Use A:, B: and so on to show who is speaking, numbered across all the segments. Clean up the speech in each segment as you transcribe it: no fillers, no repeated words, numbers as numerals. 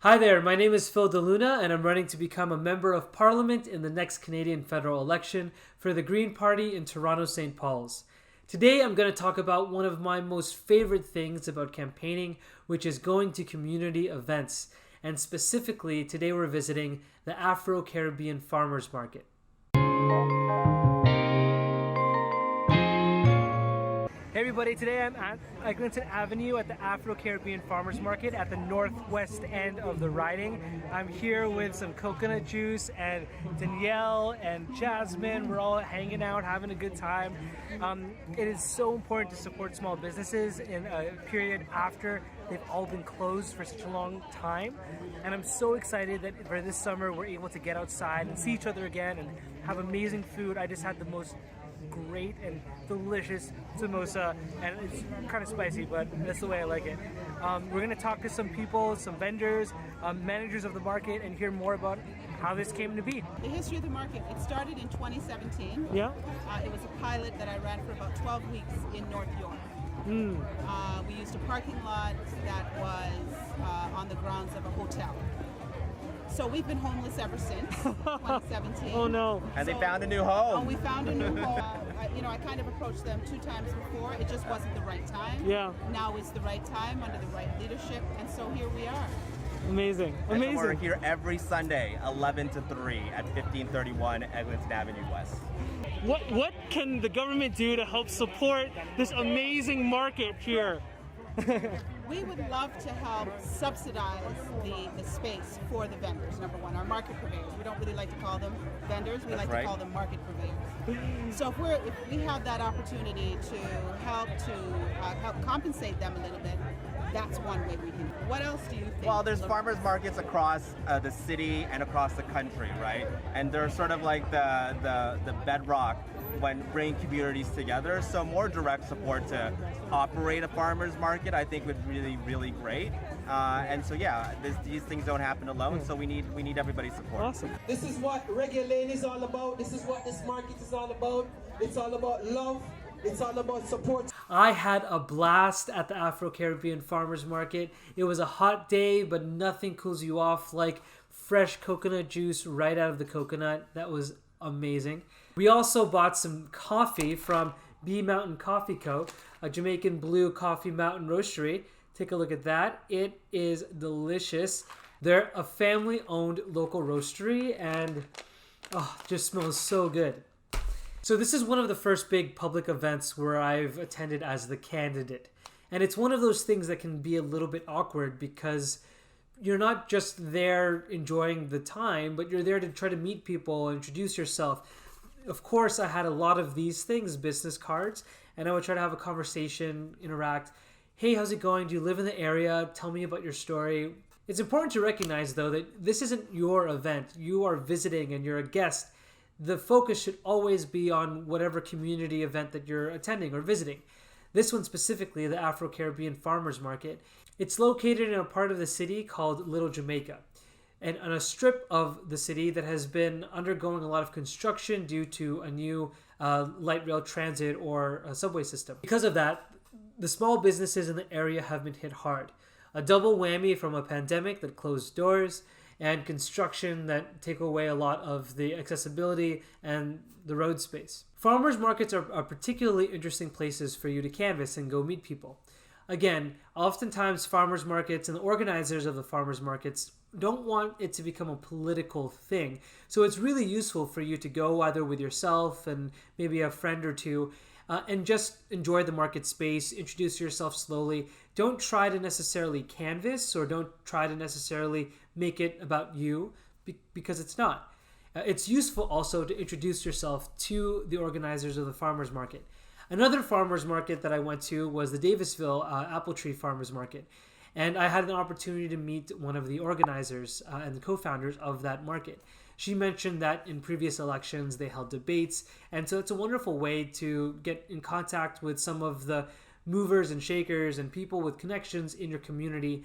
A: Hi there, my name is Phil DeLuna and I'm running to become a Member of Parliament in the next Canadian federal election for the Green Party in Toronto St. Paul's. Today I'm going to talk about one of my most favorite things about campaigning, which is going to community events. And specifically, today we're visiting the Afro-Caribbean Farmers Market. Hey everybody, today I'm at Eglinton Avenue at the Afro-Caribbean Farmers Market at the northwest end of the riding. I'm here with some coconut juice and Danielle and Jasmine. We're all hanging out, having a good time. It is so important to support small businesses in a period after they've all been closed for such a long time. And I'm so excited that for this summer we're able to get outside and see each other again and have amazing food. I just had the most great and delicious samosa, and it's kind of spicy, but that's the way I like it. We're going to talk to some people, some vendors, managers of the market, and hear more about how this came to be.
B: The history of the market, it started in 2017.
A: Yeah.
B: It was a pilot that I ran for about 12 weeks in North York. We used a parking lot that was on the grounds of a hotel. So we've been homeless ever since 2017.
A: Oh no.
C: And they found a new home.
B: We found a new home. I kind of approached them 2 times before. It just wasn't the right time.
A: Yeah.
B: Now it's the right time under the right leadership, and so here we are.
A: Amazing.
C: And
A: Amazing.
C: we're here every Sunday, 11 to 3 at 1531 Eglinton Avenue West.
A: What can the government do to help support this amazing market here?
B: We would love to help subsidize the space for the vendors, number one, our market purveyors. We don't really like to call them vendors, we like to call them market purveyors. So if we have that opportunity to help compensate them a little bit, that's one way we can. What else do you think?
C: Well, there's farmers markets across the city and across the country, right? And they're sort of like the bedrock when bringing communities together. So more direct support to operate a farmers market, I think, would really, really great. And so yeah, these things don't happen alone. So we need everybody's support.
A: Awesome.
D: This is what Reggae Lane is all about. This is what this market is all about. It's all about love. It's all about support.
A: I had a blast at the Afro-Caribbean Farmers Market. It was a hot day, but nothing cools you off like fresh coconut juice right out of the coconut. That was amazing. We also bought some coffee from Bee Mountain Coffee Co., a Jamaican blue coffee mountain roastery. Take a look at that. It is delicious. They're a family-owned local roastery and just smells so good. So this is one of the first big public events where I've attended as the candidate. And it's one of those things that can be a little bit awkward because you're not just there enjoying the time, but you're there to try to meet people, introduce yourself. Of course, I had a lot of these things, business cards, and I would try to have a conversation, interact. Hey, how's it going? Do you live in the area? Tell me about your story. It's important to recognize, though, that this isn't your event. You are visiting and you're a guest. The focus should always be on whatever community event that you're attending or visiting. This one specifically, the Afro-Caribbean Farmers Market, it's located in a part of the city called Little Jamaica, and on a strip of the city that has been undergoing a lot of construction due to a new light rail transit or a subway system. Because of that, the small businesses in the area have been hit hard. A double whammy from a pandemic that closed doors and construction that take away a lot of the accessibility and the road space. Farmers markets are particularly interesting places for you to canvass and go meet people. Again, oftentimes farmers markets and the organizers of the farmers markets don't want it to become a political thing. So it's really useful for you to go either with yourself and maybe a friend or two and just enjoy the market space, introduce yourself slowly. Don't try to necessarily canvass or don't try to necessarily make it about you because it's not. It's useful also to introduce yourself to the organizers of the farmers market. Another farmers market that I went to was the Davisville Apple Tree Farmers Market. And I had an opportunity to meet one of the organizers and the co-founders of that market. She mentioned that in previous elections they held debates, and so it's a wonderful way to get in contact with some of the movers and shakers and people with connections in your community.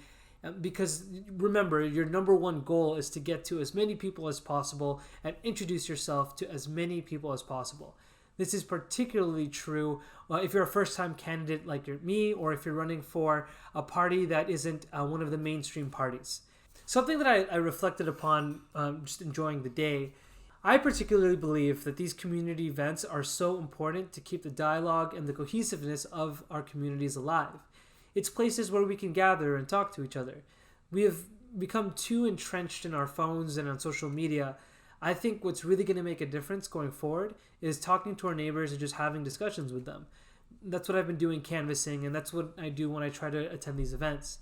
A: Because remember, your number one goal is to get to as many people as possible and introduce yourself to as many people as possible. This is particularly true if you're a first-time candidate like me, or if you're running for a party that isn't one of the mainstream parties. Something that I reflected upon just enjoying the day, I particularly believe that these community events are so important to keep the dialogue and the cohesiveness of our communities alive. It's places where we can gather and talk to each other. We have become too entrenched in our phones and on social media. I think what's really going to make a difference going forward is talking to our neighbors and just having discussions with them. That's what I've been doing canvassing, and that's what I do when I try to attend these events.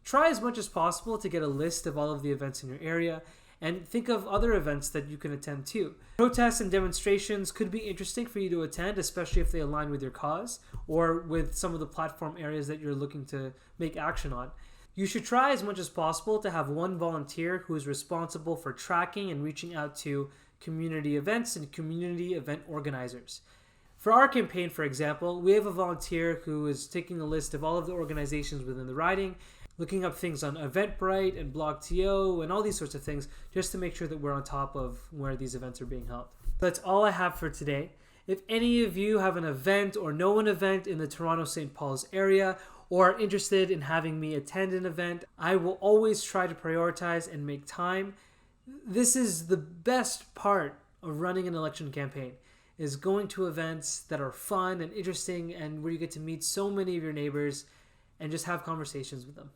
A: Try as much as possible to get a list of all of the events in your area, and think of other events that you can attend too. Protests and demonstrations could be interesting for you to attend, especially if they align with your cause or with some of the platform areas that you're looking to make action on. You should try as much as possible to have one volunteer who is responsible for tracking and reaching out to community events and community event organizers. For our campaign, for example, we have a volunteer who is taking a list of all of the organizations within the riding, looking up things on Eventbrite and BlogTO and all these sorts of things just to make sure that we're on top of where these events are being held. That's all I have for today. If any of you have an event or know an event in the Toronto-St. Paul's area or are interested in having me attend an event, I will always try to prioritize and make time. This is the best part of running an election campaign, is going to events that are fun and interesting and where you get to meet so many of your neighbors and just have conversations with them.